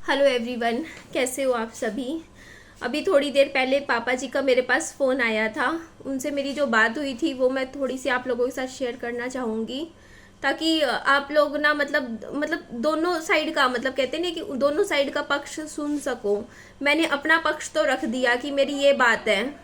Hello everyone, कैसे हो आप सभी। अभी थोड़ी देर पहले पापा जी का मेरे पास फ़ोन आया था। उनसे मेरी जो बात हुई थी वो मैं थोड़ी सी आप लोगों के साथ शेयर करना चाहूँगी, ताकि आप लोग ना मतलब दोनों साइड का मतलब कहते नहीं कि दोनों साइड का पक्ष सुन सको। मैंने अपना पक्ष तो रख दिया कि मेरी ये बात है,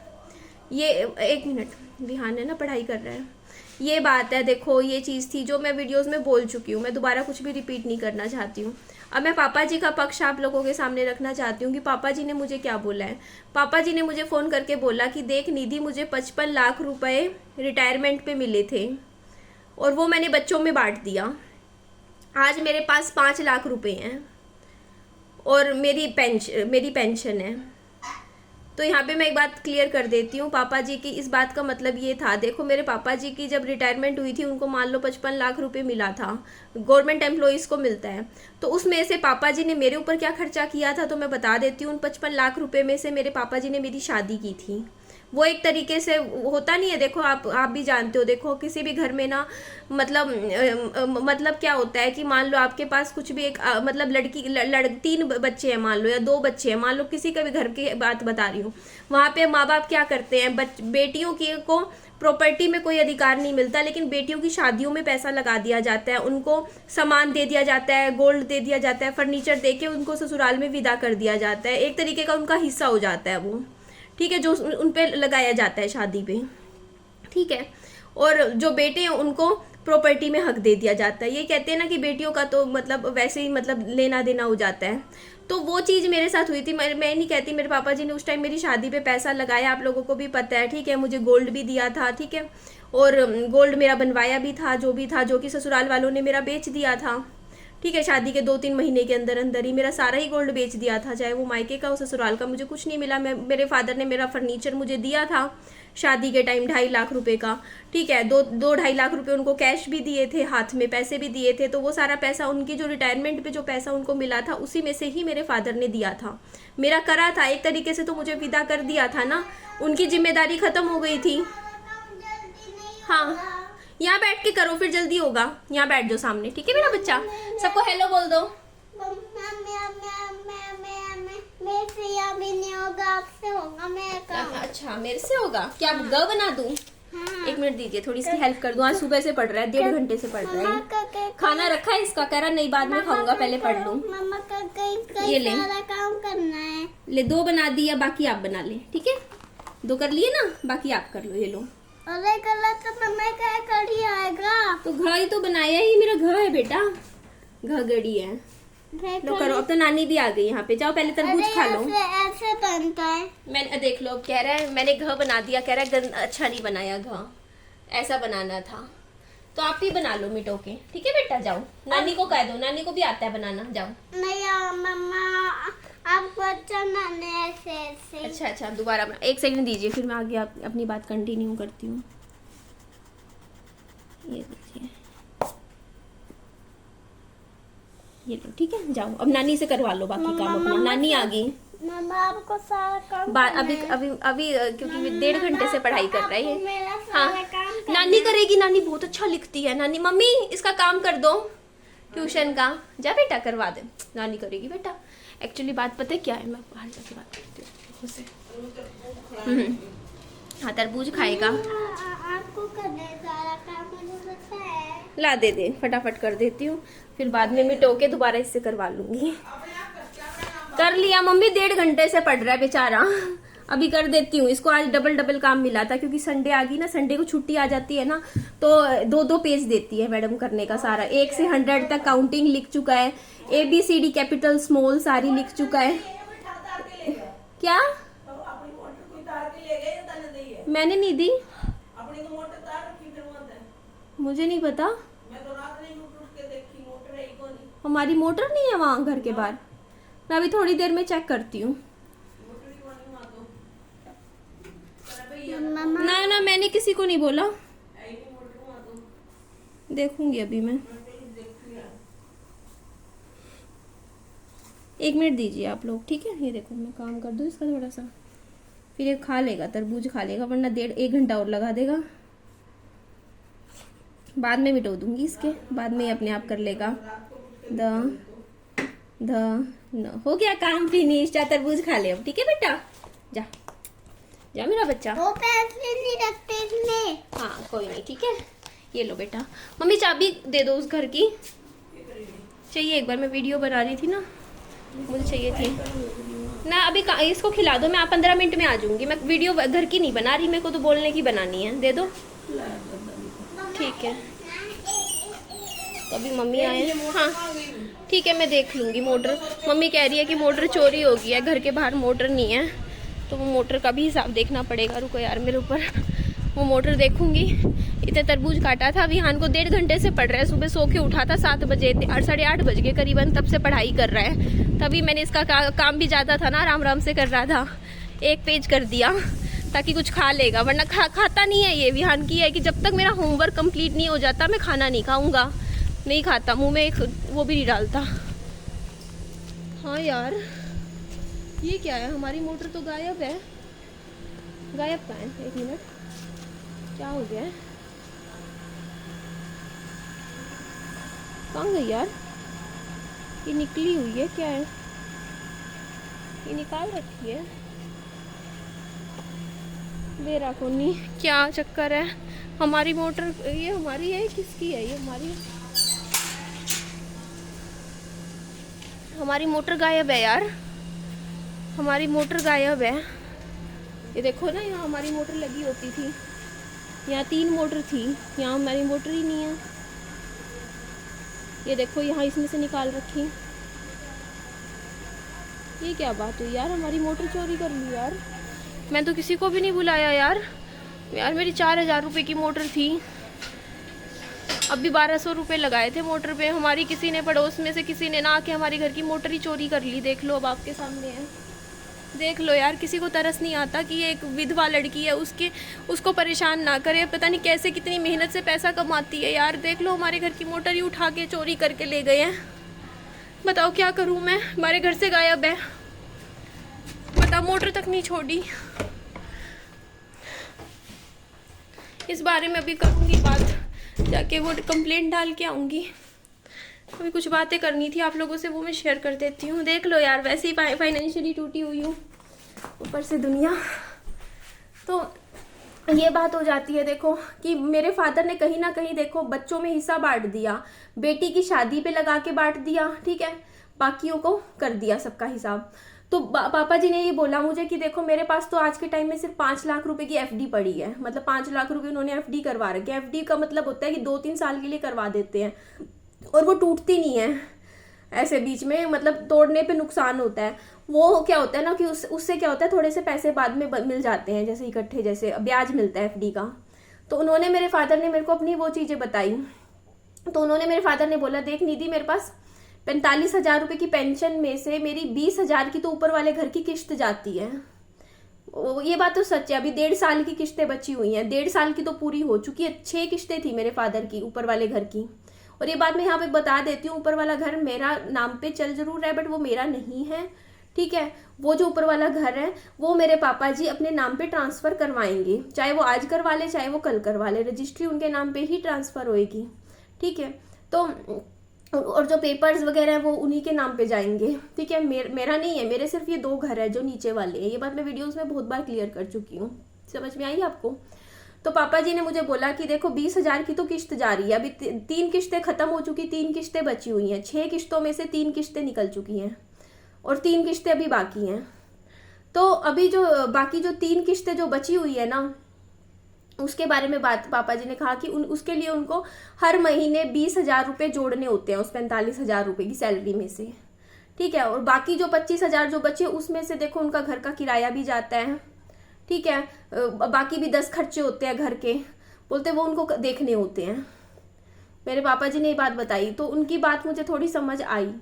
ये एक मिनट, विहान है ना पढ़ाई कर रहा है। ये बात है, देखो ये चीज़ थी जो मैं वीडियोस में बोल चुकी हूँ, मैं दोबारा कुछ भी रिपीट नहीं करना चाहती हूँ। अब मैं पापा जी का पक्ष आप लोगों के सामने रखना चाहती हूँ कि पापा जी ने मुझे क्या बोला है। पापा जी ने मुझे फ़ोन करके बोला कि देख निधि, मुझे 55 लाख रुपए रिटायरमेंट पे मिले थे और वो मैंने बच्चों में बांट दिया। आज मेरे पास 5 लाख रुपए हैं और मेरी पेंशन है। तो यहाँ पे मैं एक बात क्लियर कर देती हूँ, पापा जी की इस बात का मतलब ये था, देखो मेरे पापा जी की जब रिटायरमेंट हुई थी उनको मान लो 55 लाख रुपए मिला था, गवर्नमेंट एम्प्लॉइज़ को मिलता है। तो उसमें से पापा जी ने मेरे ऊपर क्या खर्चा किया था तो मैं बता देती हूँ। उन 55 लाख रुपए में से मेरे पापा जी ने मेरी शादी की थी। वो एक तरीके से होता नहीं है, देखो आप भी जानते हो, देखो किसी भी घर में ना मतलब क्या होता है कि मान लो आपके पास कुछ भी एक मतलब तीन बच्चे हैं मान लो, या 2 बच्चे हैं मान लो, किसी का भी घर की बात बता रही हूँ। वहाँ पे माँ बाप क्या करते हैं, बेटियों की को प्रॉपर्टी में कोई अधिकार नहीं मिलता, लेकिन बेटियों की शादियों में पैसा लगा दिया जाता है, उनको सामान दे दिया जाता है, गोल्ड दे दिया जाता है, फर्नीचर दे के उनको ससुराल में विदा कर दिया जाता है। एक तरीके का उनका हिस्सा हो जाता है वो, ठीक है, जो उन पे लगाया जाता है शादी पे, ठीक है। और जो बेटे हैं उनको प्रॉपर्टी में हक दे दिया जाता है। ये कहते हैं ना कि बेटियों का तो मतलब वैसे ही मतलब लेना देना हो जाता है। तो वो चीज़ मेरे साथ हुई थी। मैं नहीं कहती मेरे पापा जी ने उस टाइम मेरी शादी पे पैसा लगाया, आप लोगों को भी पता है, ठीक है। मुझे गोल्ड भी दिया था, ठीक है, और गोल्ड मेरा बनवाया भी था, जो भी था, जो कि ससुराल वालों ने मेरा बेच दिया था, ठीक है। शादी के 2-3 महीने के अंदर अंदर ही मेरा सारा ही गोल्ड बेच दिया था, चाहे वो मायके का हो ससुराल का, मुझे कुछ नहीं मिला। मेरे फादर ने मेरा फर्नीचर मुझे दिया था शादी के टाइम 2.5 लाख रुपए का, ठीक है। 2-2.5 लाख रुपए उनको कैश भी दिए थे, हाथ में पैसे भी दिए थे। तो वो सारा पैसा उनकी जो रिटायरमेंट पे जो पैसा उनको मिला था उसी में से ही मेरे फादर ने दिया था, मेरा करा था एक तरीके से। तो मुझे विदा कर दिया था ना, उनकी जिम्मेदारी खत्म हो गई थी। हाँ, यहाँ बैठ के करो फिर जल्दी होगा। यहाँ बैठ जाओ सामने, ठीक है मेरा बच्चा। सबको हेलो बोल दो। मेरे से या भी नहीं होगा, आपसे होगा। मैं अच्छा, मेरे से होगा क्या? ग बना दूं? हाँ। 1 मिनट दीजिए, थोड़ी सी हेल्प कर दूं। आज सुबह से पढ़ रहा है, 1.5 घंटे से पढ़ रहा है। खाना रखा है इसका, कह रहा नहीं बाद में खाऊंगा, पहले पढ़ लूं। मम्मा का कई ये ले, सारा काम करना है। ले 2 बना दिया, बाकी आप बना ले, ठीक है। 2 कर लिए ना, बाकी आप कर लो। ये लो। अरे गलत तो मम्मा क्या कर ही आएगा। तो घ ही तो बनाया ही, मेरा घ है बेटा, घ गड़ी है। लो करो। अब तो नानी भी आ गई यहाँ पे, जाओ पहले तरबूज खा लो। ऐसे बनता है। मैंने देख लो, कह रहा है मैंने घ बना दिया, कह रहा है अच्छा नहीं बनाया, घ ऐसा बनाना था। तो आप ही बना लो मिटो के, ठीक है बेटा। जाओ, नानी को कह दो, नानी को भी आता है बनाना। जाओ। नहीं मम्मा, आपको अच्छा बनाने ऐसे ऐसे। अच्छा अच्छा, दोबारा बना। 1 सेकंड दीजिए, फिर मैं आगे अपनी बात कंटिन्यू करती हूँ। ये देखिए, ये लो, ठीक है। जाओ अब नानी से करवा लो बाकी काम अपना। नानी आ गई। मम्मा आपको सारा काम अभी अभी अभी क्योंकि 1.5 घंटे से पढ़ाई कर रहा है ये। हाँ, काम नानी करेगी, नानी बहुत अच्छा लिखती है। नानी, मम्मी इसका काम कर दो ट्यूशन का। जा बेटा करवा दे, नानी करेगी बेटा। एक्चुअली बात पता है क्या है, मैं बाहर जाके बात करती हूँ उससे। हाँ, तरबूज खाएगा। आपको करने सारा काम मुझे पता है। ला दे फटाफट कर देती हूँ, फिर बाद में मिटो के दोबारा इससे करवा लूंगी। कर लिया मम्मी, 1.5 घंटे से पढ़ रहा है बेचारा। अभी कर देती हूँ इसको। आज डबल काम मिला था क्योंकि संडे आ गई ना, संडे को छुट्टी आ जाती है ना, तो 2-2 पेज देती है मैडम करने का सारा। 1 से 100 तक काउंटिंग लिख चुका है, ABCD कैपिटल स्मॉल सारी लिख चुका है। क्या मैंने नहीं दी, मुझे नहीं पता। हमारी मोटर नहीं है वहां घर के बाहर। मैं अभी थोड़ी देर में चेक करती हूँ। ना मैंने किसी को नहीं बोला, देखूंगी अभी मैं। 1 मिनट दीजिए आप लोग, ठीक है। ये देखो मैं काम कर दूँ इसका थोड़ा सा, फिर ये खा लेगा, तरबूज खा लेगा, वरना 1.5 घंटा और लगा देगा। बाद में मिटो दूंगी इसके, बाद में अपने आप कर लेगा। द हो गया काम फिनिश। जा तरबूज खा ले अब, ठीक है बेटा। जा जा मेरा बच्चा। वो पैसे नहीं रखते इसमें। हाँ कोई नहीं, ठीक है। ये लो बेटा। मम्मी चाबी दे दो उस घर की। चाहिए एक बार, मैं वीडियो बना रही थी ना, मुझे चाहिए थी ना। अभी इसको खिला दो, मैं 15 मिनट में आ जाऊंगी। मैं वीडियो घर की नहीं बना रही, मेरे को तो बोलने की बनानी है। दे दो, ठीक है। तो अभी मम्मी आए। हाँ ठीक है, मैं देख लूँगी मोटर। मम्मी कह रही है कि मोटर चोरी हो गई है, घर के बाहर मोटर नहीं है, तो वो मोटर का भी हिसाब देखना पड़ेगा। रुको यार, मेरे ऊपर वो मोटर देखूंगी। इतने तरबूज काटा था। विहान को 1.5 घंटे से पढ़ रहा है। सुबह सो के उठा था 7 बजे, 8:30 बज गए करीबन, तब से पढ़ाई कर रहा है। तभी मैंने इसका काम भी ज़्यादा था ना, आराम आराम से कर रहा था। 1 पेज कर दिया ताकि कुछ खा लेगा, वरना खाता नहीं है ये। विहान की है कि जब तक मेरा होमवर्क कंप्लीट नहीं हो जाता मैं खाना नहीं खाऊंगा। नहीं खाता, मुंह में एक वो भी नहीं डालता। हाँ यार, ये क्या है? हमारी मोटर तो गायब है। गायब कहाँ है? 1 मिनट, क्या हो गया है? कहाँ गई यार? ये निकली हुई है क्या है? ये निकाल रखी है। बेरा को नहीं, क्या चक्कर है? हमारी मोटर ये हमारी है, किसकी है? ये हमारी मोटर गायब है यार। हमारी मोटर गायब है। ये देखो ना, यहाँ हमारी मोटर लगी होती थी। यहाँ 3 मोटर थी, यहाँ हमारी मोटर ही नहीं है। ये देखो यहाँ इसमें से निकाल रखी। ये क्या बात हुई यार? हमारी मोटर चोरी कर ली यार। मैं तो किसी को भी नहीं बुलाया यार। यार मेरी 4000 रुपये की मोटर थी, अभी 1200 रुपये लगाए थे मोटर पे। हमारी किसी ने, पड़ोस में से किसी ने ना आके हमारी घर की मोटर ही चोरी कर ली। देख लो, अब आपके सामने है। देख लो यार, किसी को तरस नहीं आता कि ये एक विधवा लड़की है, उसको परेशान ना करे। पता नहीं कैसे, कितनी मेहनत से पैसा कमाती है यार। देख लो, हमारे घर की मोटर ही उठा के चोरी करके ले गए हैं। बताओ क्या करूं मैं? हमारे घर से गायब है। बताओ, मोटर तक नहीं छोड़ी। इस बारे में अभी करूंगी बात, जाके वो कंप्लेंट डाल के आऊंगी। अभी कुछ बातें करनी थी आप लोगों से, वो मैं शेयर कर देती हूँ। देख लो यार, वैसे ही फाइनेंशियली टूटी हुई हूँ, ऊपर से दुनिया। तो ये बात हो जाती है देखो, कि मेरे फादर ने कहीं ना कहीं देखो बच्चों में हिस्सा बांट दिया। बेटी की शादी पे लगा के बांट दिया, ठीक है, बाकियों को कर दिया सबका हिसाब। तो पापा जी ने ये बोला मुझे कि देखो, मेरे पास तो आज के टाइम में सिर्फ 5 लाख रुपए की एफडी पड़ी है। मतलब 5 लाख रुपए उन्होंने एफडी करवा रखे। एफडी का मतलब होता है कि 2-3 साल के लिए करवा देते हैं, और वो टूटती नहीं है ऐसे बीच में, मतलब तोड़ने पे नुकसान होता है। वो क्या होता है ना कि उससे क्या होता है, थोड़े से पैसे बाद में मिल जाते हैं, जैसे इकट्ठे, जैसे ब्याज मिलता है एफडी का। तो उन्होंने, मेरे फादर ने मेरे को अपनी वो चीज़ें बताई। तो उन्होंने, मेरे फादर ने बोला, देख निधि, मेरे पास 45,000 रुपये की पेंशन में से मेरी 20,000 की तो ऊपर वाले घर की किस्त जाती है। ये बात तो सच है। अभी 1.5 साल की किस्तें बची हुई हैं। 1.5 साल की तो पूरी हो चुकी है। 6 किस्तें थी मेरे फादर की ऊपर वाले घर की। और ये बात मैं यहाँ पे बता देती हूँ, ऊपर वाला घर मेरा नाम पे चल जरूर है, बट वो मेरा नहीं है, ठीक है। वो जो ऊपर वाला घर है वो मेरे पापा जी अपने नाम पे ट्रांसफर करवाएंगे, चाहे वो आज करवा ले चाहे वो कल करवा ले, रजिस्ट्री उनके नाम पे ही ट्रांसफर होएगी, ठीक है। तो और जो पेपर्स वगैरह है वो उन्हीं के नाम पे जाएंगे, ठीक है। मेरा नहीं है, मेरे सिर्फ ये 2 घर है जो नीचे वाले हैं। ये बात मैं वीडियोस में बहुत बार क्लियर कर चुकी हूँ, समझ में आई आपको? तो पापा जी ने मुझे बोला कि देखो 20,000 की तो किस्त जा रही है, अभी 3 किस्तें खत्म हो चुकी, 3 किस्तें बची हुई हैं। 6 किस्तों में से 3 किस्तें निकल चुकी हैं और 3 किस्तें अभी बाकी हैं। तो अभी जो बाकी जो 3 किस्तें जो बची हुई है ना, उसके बारे में बात पापा जी ने कहा कि उसके लिए उनको हर महीने 20,000 रुपये जोड़ने होते हैं उस 45,000 रुपये की सैलरी में से, ठीक है। और बाकी जो 25,000 जो बचे उसमें से देखो उनका घर का किराया भी जाता है, ठीक है। बाकी भी 10 खर्चे होते हैं घर के, बोलते वो उनको देखने होते हैं। मेरे पापा जी ने ये बात बताई तो उनकी बात मुझे थोड़ी समझ आई,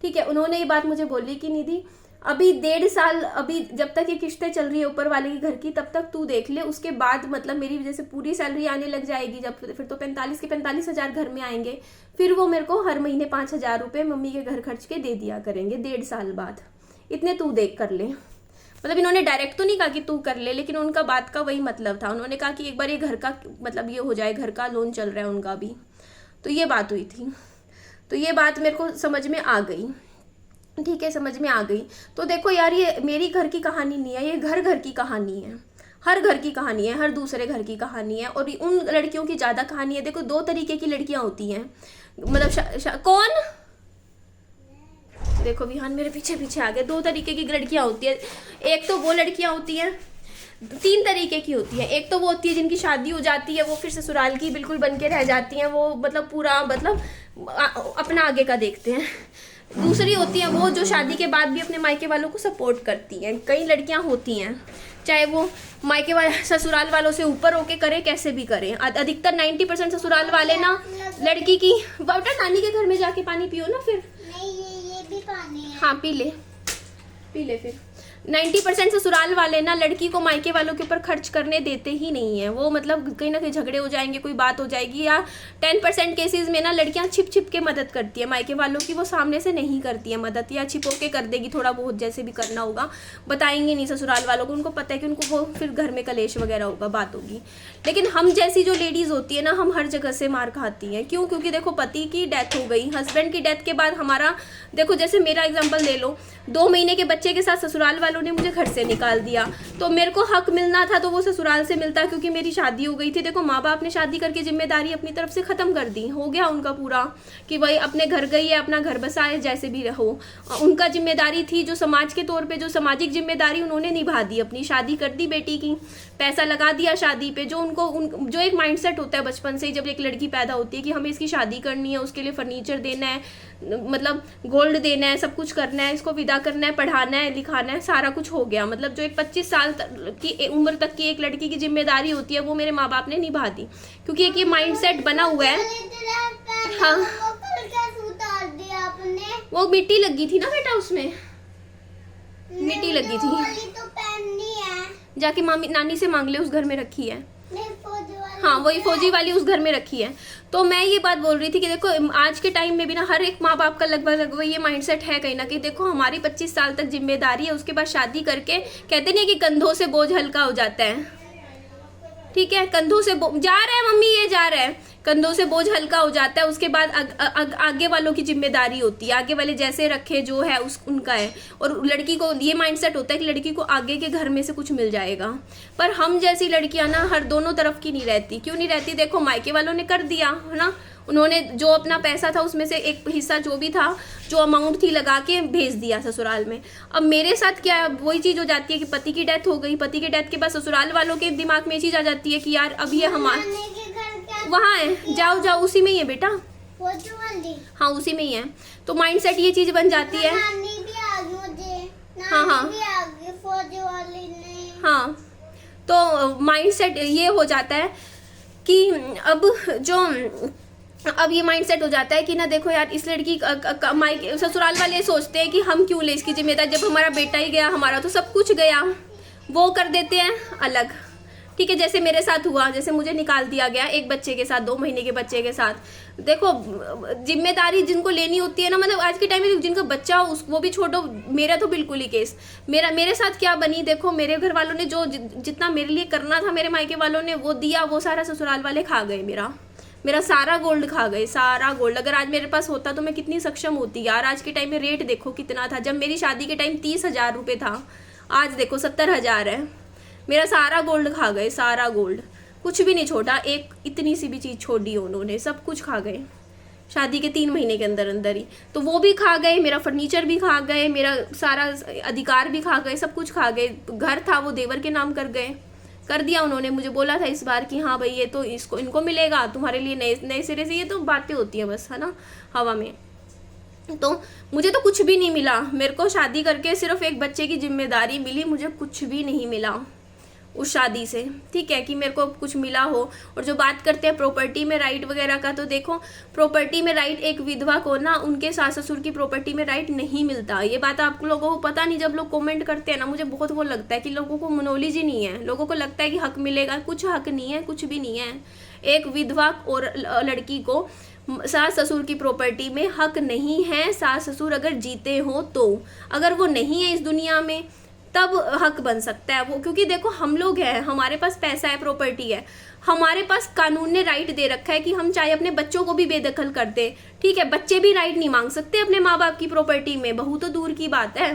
ठीक है। उन्होंने ये बात मुझे बोली कि निधि अभी 1.5 साल, अभी जब तक ये किस्तें चल रही है ऊपर वाले की घर की, तब तक तू देख ले, उसके बाद मतलब मेरी वजह से पूरी सैलरी आने लग जाएगी। जब फिर तो 45 के 45,000 घर में आएंगे, फिर वो मेरे को हर महीने 5,000 रुपये मम्मी के घर खर्च के दे दिया करेंगे 1.5 साल बाद। इतने तू देख कर ले। मतलब इन्होंने डायरेक्ट तो नहीं कहा कि तू कर ले, लेकिन उनका बात का वही मतलब था। उन्होंने कहा कि एक बार ये घर का मतलब ये हो जाए, घर का लोन चल रहा है उनका भी। तो ये बात हुई थी, तो ये बात मेरे को समझ में आ गई। ठीक है, समझ में आ गई। तो देखो यार, ये मेरी घर की कहानी नहीं है, ये घर घर की कहानी है, हर घर की कहानी है, हर दूसरे घर की कहानी है। और उन लड़कियों की ज़्यादा कहानी है। देखो 2 तरीके की लड़कियां होती हैं, मतलब कौन, देखो विहान मेरे पीछे पीछे आ गए। 2 तरीके की लड़कियां होती है। एक तो वो लड़कियां होती हैं, 3 तरीके की होती है। एक तो वो होती है जिनकी शादी हो जाती है, वो फिर ससुराल की बिल्कुल बन के रह जाती हैं, वो मतलब पूरा मतलब अपना आगे का देखते हैं। दूसरी होती है वो जो शादी के बाद भी अपने मायके वालों को सपोर्ट करती हैं। कई लड़कियां होती हैं, चाहे वो मायके वाले ससुराल वालों से ऊपर होके करे, कैसे भी करें। अधिकतर 90% ससुराल वाले ना लड़की की, बेटा नानी के घर में जाके पानी पियो ना फिर। नहीं, ये भी पानी है। हाँ पी ले फिर। 90% ससुराल वाले ना लड़की को मायके वालों के ऊपर खर्च करने देते ही नहीं है। वो मतलब कहीं ना कहीं झगड़े हो जाएंगे, कोई बात हो जाएगी, या 10% केसेस में ना लड़कियां छिप छिप के मदद करती है मायके वालों की, वो सामने से नहीं करती है मदद, या छिपो के कर देगी थोड़ा बहुत, जैसे भी करना होगा, बताएंगे नहीं ससुराल वालों को। उनको पता है कि उनको वो फिर घर में कलेश वगैरह होगा, बात होगी। लेकिन हम जैसी जो लेडीज़ होती है ना, हम हर जगह से मार खाती हैं। क्यों? क्योंकि देखो पति की डेथ हो गई, हस्बैंड की डेथ के बाद हमारा, देखो जैसे मेरा एग्जाम्पल ले लो, 2 महीने के बच्चे के साथ ससुराल वालों ने मुझे घर से निकाल दिया। तो मेरे को हक मिलना था तो वो ससुराल से मिलता, क्योंकि मेरी शादी हो गई थी। देखो माँ बाप ने शादी करके जिम्मेदारी अपनी तरफ से खत्म कर दी, हो गया उनका पूरा कि भाई अपने घर गई है, अपना घर बसाए, जैसे भी रहो। उनका जिम्मेदारी थी जो समाज के तौर पे, जो सामाजिक जिम्मेदारी उन्होंने निभा दी, अपनी शादी कर दी बेटी की, पैसा लगा दिया शादी पे। जो जो एक माइंडसेट होता है बचपन से ही, जब एक लड़की पैदा होती है कि हमें इसकी शादी करनी है, उसके लिए फर्नीचर देना है, मतलब गोल्ड देना है, सब कुछ करना है, इसको विदा करना है, पढ़ाना है, लिखाना है, सारा कुछ हो गया। मतलब जो एक 25 साल की उम्र तक की एक लड़की की जिम्मेदारी होती है, वो मेरे माँ बाप ने निभा दी, क्योंकि एक ये माइंडसेट बना हुआ है। हाँ, वो मिट्टी लगी थी ना बेटा, उसमें मिट्टी लगी थी। तो पहननी है, जाके मामी नानी से मांग ले, उस घर में रखी है। फौजी वाली। हाँ वही फौजी वाली उस घर में रखी है। तो मैं ये बात बोल रही थी कि देखो आज के टाइम में भी ना हर एक माँ बाप का लगभग ये माइंडसेट है कहीं ना कहीं। देखो हमारी 25 साल तक जिम्मेदारी है, उसके बाद शादी करके कहते नहीं कि कंधों से बोझ हल्का हो जाता है। ठीक है, कंधों से जा रहा है मम्मी, ये जा रहा है, कंधों से बोझ हल्का हो जाता है। उसके बाद आगे वालों की जिम्मेदारी होती है, आगे वाले जैसे रखे जो है उनका है। और लड़की को ये माइंडसेट होता है कि लड़की को आगे के घर में से कुछ मिल जाएगा। पर हम जैसी लड़कियां ना हर दोनों तरफ की नहीं रहती। क्यों नहीं रहती? देखो मायके वालों ने कर दिया है ना, उन्होंने जो अपना पैसा था उसमें से एक हिस्सा जो भी था, जो अमाउंट थी, लगा के भेज दिया ससुराल में। अब मेरे साथ क्या है, वही चीज़ हो जाती है कि पति की डेथ हो गई, पति की डेथ के बाद ससुराल वालों के दिमाग में ये चीज़ आ जाती है कि यार अब ये हमारा वहाँ है, जाओ जाओ, उसी में ही है बेटा। हाँ उसी में ही है। तो माइंडसेट ये चीज़ बन जाती है। नानी भी आ गई मुझे, हाँ हाँ भी आ गई फौजी वाली ने। हाँ, तो माइंडसेट ये हो जाता है कि अब ये माइंडसेट हो जाता है कि ना देखो यार इस लड़की मायके ससुराल वाले सोचते हैं कि हम क्यों ले इसकी जिम्मेदारी, जब हमारा बेटा ही गया, हमारा तो सब कुछ गया। वो कर देते हैं अलग। ठीक है, जैसे मेरे साथ हुआ, जैसे मुझे निकाल दिया गया एक बच्चे के साथ, 2 महीने के बच्चे के साथ। देखो जिम्मेदारी जिनको लेनी होती है ना, मतलब आज के टाइम में जिनका बच्चा हो वो भी छोड़ो, मेरा तो बिल्कुल ही केस, मेरे साथ क्या बनी। देखो मेरे घर वालों ने जो जितना मेरे लिए करना था, मेरे मायके वालों ने वो दिया, वो सारा ससुराल वाले खा गए। मेरा सारा गोल्ड खा गए, सारा गोल्ड। अगर आज मेरे पास होता तो मैं कितनी सक्षम होती यार। आज के टाइम में रेट देखो कितना था, जब मेरी शादी के टाइम 30,000 रुपये था, आज देखो 70,000 है। मेरा सारा गोल्ड खा गए, सारा गोल्ड, कुछ भी नहीं छोड़ा, एक इतनी सी भी चीज़ छोड़ी उन्होंने, सब कुछ खा गए शादी के 3 महीने के अंदर ही। तो वो भी खा गए, मेरा फर्नीचर भी खा गए, मेरा सारा अधिकार भी खा गए, सब कुछ खा गए। घर था वो देवर के नाम कर दिया उन्होंने। मुझे बोला था इस बार कि हाँ भाई ये तो इनको मिलेगा, तुम्हारे लिए नए सिरे से। ये तो बातें होती हैं बस, है ना, हवा में। तो मुझे तो कुछ भी नहीं मिला। मेरे को शादी करके सिर्फ एक बच्चे की जिम्मेदारी मिली, मुझे कुछ भी नहीं मिला उस शादी से। ठीक है, कि मेरे को कुछ मिला हो। और जो बात करते हैं प्रॉपर्टी में राइट वगैरह का, तो देखो प्रॉपर्टी में राइट एक विधवा को ना उनके सास ससुर की प्रॉपर्टी में राइट नहीं मिलता। ये बात आप लोगों को पता नहीं, जब लोग कमेंट करते हैं ना, मुझे बहुत वो लगता है कि लोगों को नॉलेज ही नहीं है। लोगों को लगता है कि हक मिलेगा, कुछ हक नहीं है, कुछ भी नहीं है। एक विधवा और लड़की को सास ससुर की प्रॉपर्टी में हक नहीं है। सास ससुर अगर जीते हो तो, अगर वो नहीं है इस दुनिया में तब हक बन सकता है वो, क्योंकि देखो हम लोग हैं, हमारे पास पैसा है, प्रॉपर्टी है, हमारे पास कानून ने राइट दे रखा है कि हम चाहे अपने बच्चों को भी बेदखल कर दें, ठीक है। बच्चे भी राइट नहीं मांग सकते अपने माँ बाप की प्रॉपर्टी में, बहू तो दूर की बात है,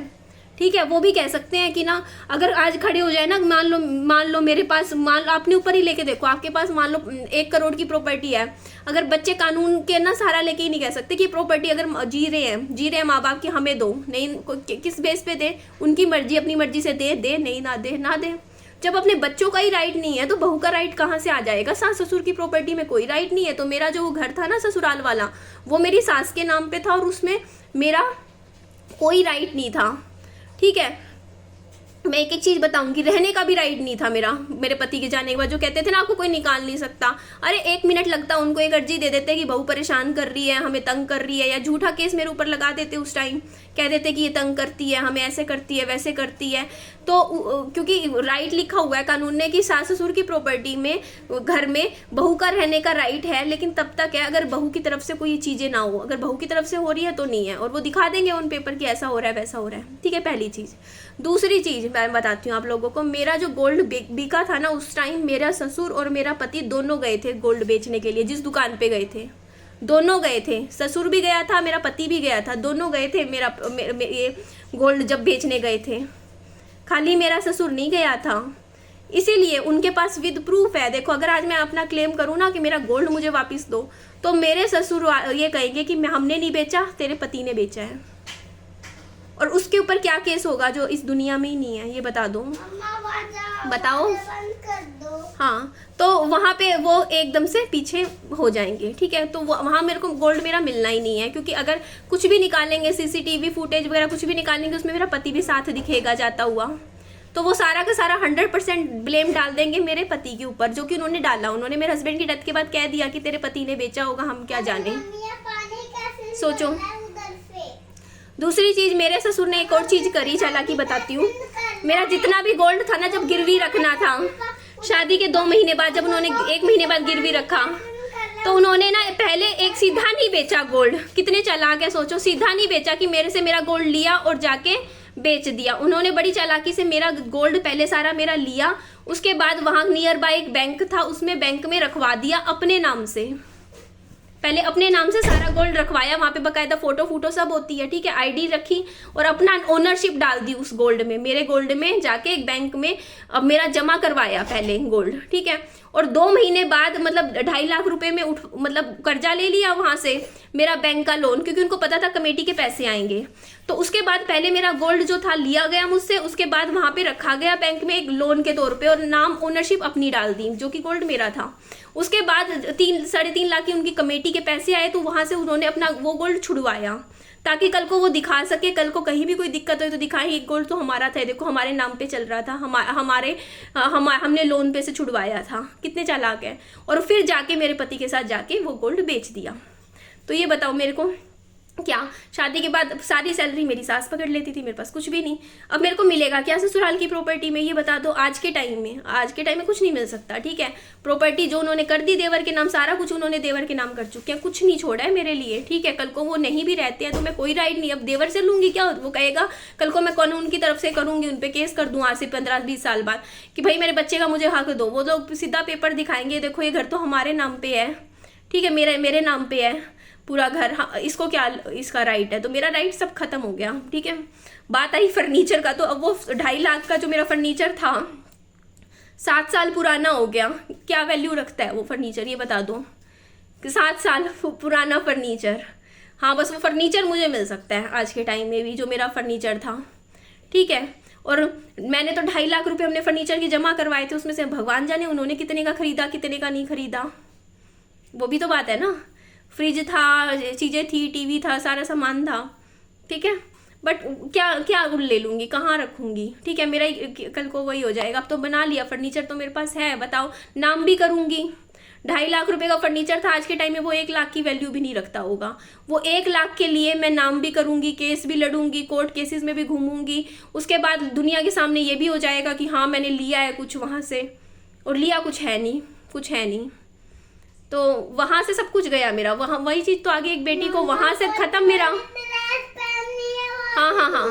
ठीक है। वो भी कह सकते हैं कि ना, अगर आज खड़े हो जाए ना, मान लो मेरे पास, मान लो अपने ऊपर ही लेके देखो, आपके पास मान लो 1 करोड़ की प्रॉपर्टी है, अगर बच्चे कानून के ना सहारा लेके ही नहीं कह सकते कि प्रॉपर्टी अगर जी रहे हैं माँ बाप की, हमें दो, नहीं किस बेस पे दे, उनकी मर्जी, अपनी मर्जी से दे, नहीं ना दे। जब अपने बच्चों का ही राइट नहीं है तो बहू का राइट कहाँ से आ जाएगा? सास ससुर की प्रॉपर्टी में कोई राइट नहीं है। तो मेरा जो घर था ना ससुराल वाला, वो मेरी सास के नाम पे था और उसमें मेरा कोई राइट नहीं था, ठीक है। मैं एक चीज बताऊंगी, रहने का भी राइट नहीं था मेरा, मेरे पति के जाने के बाद। जो कहते थे ना आपको कोई निकाल नहीं सकता, अरे 1 मिनट लगता उनको एक अर्जी दे देते कि बहू परेशान कर रही है, हमें तंग कर रही है, या झूठा केस मेरे ऊपर लगा देते उस टाइम, कह देते कि ये तंग करती है, हमें ऐसे करती है, वैसे करती है। तो क्योंकि राइट लिखा हुआ है कानून ने कि सास ससुर की प्रॉपर्टी में, घर में बहू का रहने का राइट है, लेकिन तब तक है अगर बहू की तरफ से कोई चीजें ना हो। अगर बहू की तरफ से हो रही है तो नहीं है, और वो दिखा देंगे उन पेपर की ऐसा हो रहा है वैसा हो रहा है, ठीक है, पहली चीज। दूसरी चीज मैं बताती हूँ आप लोगों को, मेरा जो गोल्ड बिका था ना उस टाइम, मेरा ससुर और मेरा पति दोनों गए थे गोल्ड बेचने के लिए, जिस दुकान पे गए थे दोनों गए थे, ससुर भी गया था, मेरा पति भी गया था, दोनों गए थे ये गोल्ड जब बेचने गए थे, खाली मेरा ससुर नहीं गया था। इसीलिए उनके पास विद प्रूफ है। देखो अगर आज मैं अपना क्लेम करूँ ना कि मेरा गोल्ड मुझे वापस दो, तो मेरे ससुर ये कहेंगे कि हमने नहीं बेचा, तेरे पति ने बेचा है, और उसके ऊपर क्या केस होगा जो इस दुनिया में ही नहीं है, ये बता दो, बताओ। हाँ, तो वहाँ पे वो एकदम से पीछे हो जाएंगे, ठीक है। तो वहाँ मेरे को गोल्ड मेरा मिलना ही नहीं है, क्योंकि अगर कुछ भी निकालेंगे, सीसीटीवी फुटेज वगैरह कुछ भी निकालेंगे, उसमें मेरा पति भी साथ दिखेगा जाता हुआ, तो वो सारा का सारा 100% ब्लेम डाल देंगे मेरे पति के ऊपर, जो कि उन्होंने डाला। उन्होंने मेरे हस्बैंड की डेथ के बाद कह दिया कि तेरे पति ने बेचा होगा, हम क्या जाने। सोचो। दूसरी चीज, मेरे ससुर ने एक और चीज करी, चालाकी बताती हूँ। मेरा जितना भी गोल्ड था ना, जब गिरवी रखना था, शादी के 2 महीने बाद, जब उन्होंने 1 महीने बाद गिरवी रखा, तो उन्होंने ना पहले एक सीधा नहीं बेचा गोल्ड। कितने चालाक है, सोचो, सीधा नहीं बेचा कि मेरे से मेरा गोल्ड लिया और जाके बेच दिया। उन्होंने बड़ी चालाकी से मेरा गोल्ड पहले सारा मेरा लिया, उसके बाद वहां नियर बाय एक बैंक था, उसमें बैंक में रखवा दिया अपने नाम से। पहले अपने नाम से सारा गोल्ड रखवाया, वहां पे बकायदा फोटो सब होती है, ठीक है, आईडी रखी और अपना ओनरशिप डाल दी उस गोल्ड में, मेरे गोल्ड में जाके एक बैंक में अब मेरा जमा करवाया पहले गोल्ड, ठीक है। और 2 महीने बाद मतलब 2.5 लाख रुपए में मतलब कर्जा ले लिया वहां से, मेरा बैंक का लोन, क्योंकि उनको पता था कमेटी के पैसे आएंगे। तो उसके बाद पहले मेरा गोल्ड जो था लिया गया मुझसे, उसके बाद वहां पे रखा गया बैंक में एक लोन के तौर पे, और नाम ओनरशिप अपनी डाल दी, जो कि गोल्ड मेरा था। उसके बाद 3.5 लाख की उनकी कमेटी के पैसे आए, तो वहां से उन्होंने अपना वो गोल्ड छुड़वाया, ताकि कल को वो दिखा सके, कल को कहीं भी कोई दिक्कत हो तो दिखाएं ये गोल्ड तो हमारा था, देखो हमारे नाम पे चल रहा था, हमने लोन पे से छुड़वाया था। कितने चालाक है। और फिर जाके मेरे पति के साथ जाके वो गोल्ड बेच दिया। तो ये बताओ मेरे को, क्या शादी के बाद सारी सैलरी मेरी सास पकड़ लेती थी, मेरे पास कुछ भी नहीं। अब मेरे को मिलेगा क्या ससुराल की प्रॉपर्टी में, ये बता दो। आज के टाइम में कुछ नहीं मिल सकता, ठीक है। प्रॉपर्टी जो उन्होंने कर दी देवर के नाम, सारा कुछ उन्होंने देवर के नाम कर चुके हैं, कुछ नहीं छोड़ा है मेरे लिए, ठीक है। कल को वो नहीं भी रहते हैं तो मैं कोई राइट नहीं, अब देवर से लूंगी क्या, वो कहेगा कल को मैं कानून की तरफ से करूंगी, उन पे केस कर दूं आज से 15-20 साल बाद कि भाई मेरे बच्चे का मुझे हक दो। वो लोग सीधा पेपर दिखाएंगे, देखो ये घर तो हमारे नाम पे है, ठीक है, मेरे नाम पे है पूरा घर, हाँ, इसको क्या इसका राइट है, तो मेरा राइट सब खत्म हो गया, ठीक है। बात आई फर्नीचर का, तो अब वो 2.5 लाख का जो मेरा फर्नीचर था 7 साल पुराना हो गया, क्या वैल्यू रखता है वो फर्नीचर, ये बता दो। 7 साल पुराना फर्नीचर, हाँ, बस वो फर्नीचर मुझे मिल सकता है आज के टाइम में भी, जो मेरा फर्नीचर था, ठीक है। और मैंने तो 2.5 लाख रुपए अपने फर्नीचर की जमा करवाए थे, उसमें से भगवान जाने उन्होंने कितने का खरीदा, कितने का नहीं खरीदा, वो भी तो बात है ना। फ्रिज था, चीज़ें थी, टीवी था, सारा सामान था, ठीक है। बट क्या ले लूँगी, कहाँ रखूँगी, ठीक है। मेरा कल को वही हो जाएगा। अब तो बना लिया फर्नीचर, तो मेरे पास है, बताओ, नाम भी करूँगी। 2.5 लाख रुपए का फर्नीचर था, आज के टाइम में वो 1 लाख की वैल्यू भी नहीं रखता होगा। वो 1 लाख के लिए मैं नाम भी करूँगी, केस भी लड़ूंगी, कोर्ट केसेस में भी घूमूंगी, उसके बाद दुनिया के सामने ये भी हो जाएगा कि हाँ मैंने लिया है कुछ वहाँ से, और लिया कुछ है नहीं, तो वहां से सब कुछ गया मेरा। वहां वही चीज तो आगे एक बेटी को वहां से खत्म मेरा, हाँ,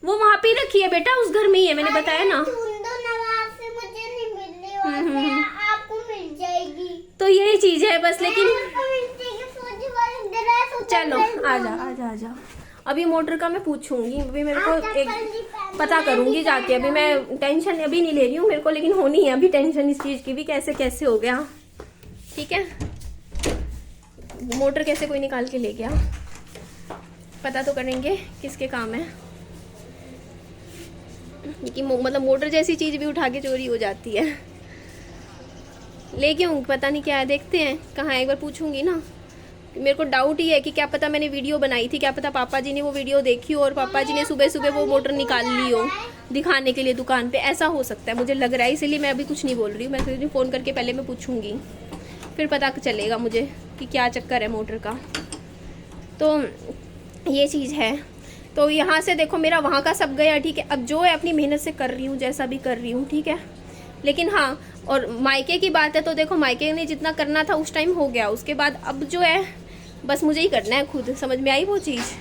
वो वहां आप ही रखी है बेटा, उस घर में ही है, मैंने बताया ना। ढूंढो नवाब से, मुझे नहीं मिल रही, और मैं आपको मिल जाएगी। तो यही चीज है बस, लेकिन आपको मिल जाएगी, सोची वाली ड्रेस उतार चलो लेंगे। आजा आजा आजा। अभी मोटर का मैं पूछूंगी, अभी मेरे को आप एक चप्पल पहन पता करूंगी जाके। अभी मैं टेंशन अभी नहीं ले रही हूँ मेरे को, लेकिन होनी है अभी टेंशन इस चीज की भी, कैसे कैसे हो गया। ठीक है, मोटर कैसे कोई निकाल के ले गया, पता तो करेंगे किसके काम है। कि मतलब मोटर जैसी चीज भी उठा के चोरी हो जाती है। ले क्यों पता नहीं क्या है, देखते हैं कहाँ है, एक बार पूछूंगी ना। मेरे को डाउट ही है कि क्या पता मैंने वीडियो बनाई थी, क्या पता पापा जी ने वो वीडियो देखी हो और पापा जी ने सुबह सुबह वो मोटर निकाल ली हो दिखाने के लिए दुकान पे, ऐसा हो सकता है, मुझे लग रहा है। इसीलिए मैं अभी कुछ नहीं बोल रही हूँ, मैं सोच फ़ोन करके पहले मैं पूछूंगी, फिर पता चलेगा मुझे कि क्या चक्कर है मोटर का। तो ये चीज़ है। तो यहाँ से देखो मेरा वहाँ का सब गया, ठीक है। अब जो है अपनी मेहनत से कर रही हूँ, जैसा भी कर रही हूँ, ठीक है। लेकिन हाँ, और मायके की बात है तो देखो मायके ने जितना करना था उस टाइम हो गया, उसके बाद अब जो है बस मुझे ही करना है खुद। समझ में आई वो चीज़,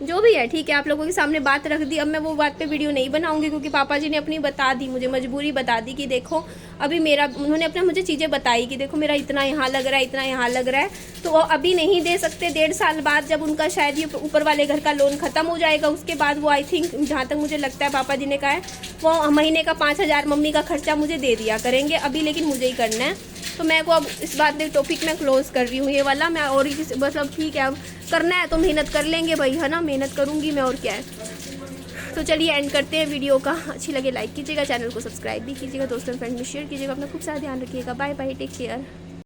जो भी है ठीक है। आप लोगों के सामने बात रख दी, अब मैं वो बात पे वीडियो नहीं बनाऊंगी, क्योंकि पापा जी ने अपनी बता दी, मुझे मजबूरी बता दी कि देखो अभी मेरा, उन्होंने अपना मुझे चीज़ें बताई कि देखो मेरा इतना यहाँ लग रहा है, इतना यहाँ लग रहा है, तो वो अभी नहीं दे सकते। 1.5 साल बाद जब उनका शायद ये ऊपर वाले घर का लोन खत्म हो जाएगा, उसके बाद वो आई थिंक, जहाँ तक मुझे लगता है पापा जी ने कहा है, वो महीने का 5,000 मम्मी का खर्चा मुझे दे दिया करेंगे। अभी लेकिन मुझे ही करना है। तो मैं को अब इस बात में टॉपिक में क्लोज कर रही हूँ ये वाला। मैं और मतलब ठीक है, अब करना है तो मेहनत कर लेंगे भाई, है ना, मेहनत करूँगी मैं, और क्या है। तो चलिए एंड करते हैं वीडियो का। अच्छी लगे लाइक कीजिएगा, चैनल को सब्सक्राइब भी कीजिएगा, दोस्तों फ्रेंड में शेयर कीजिएगा। अपना खूब सारा ध्यान रखिएगा। Bye bye, take care.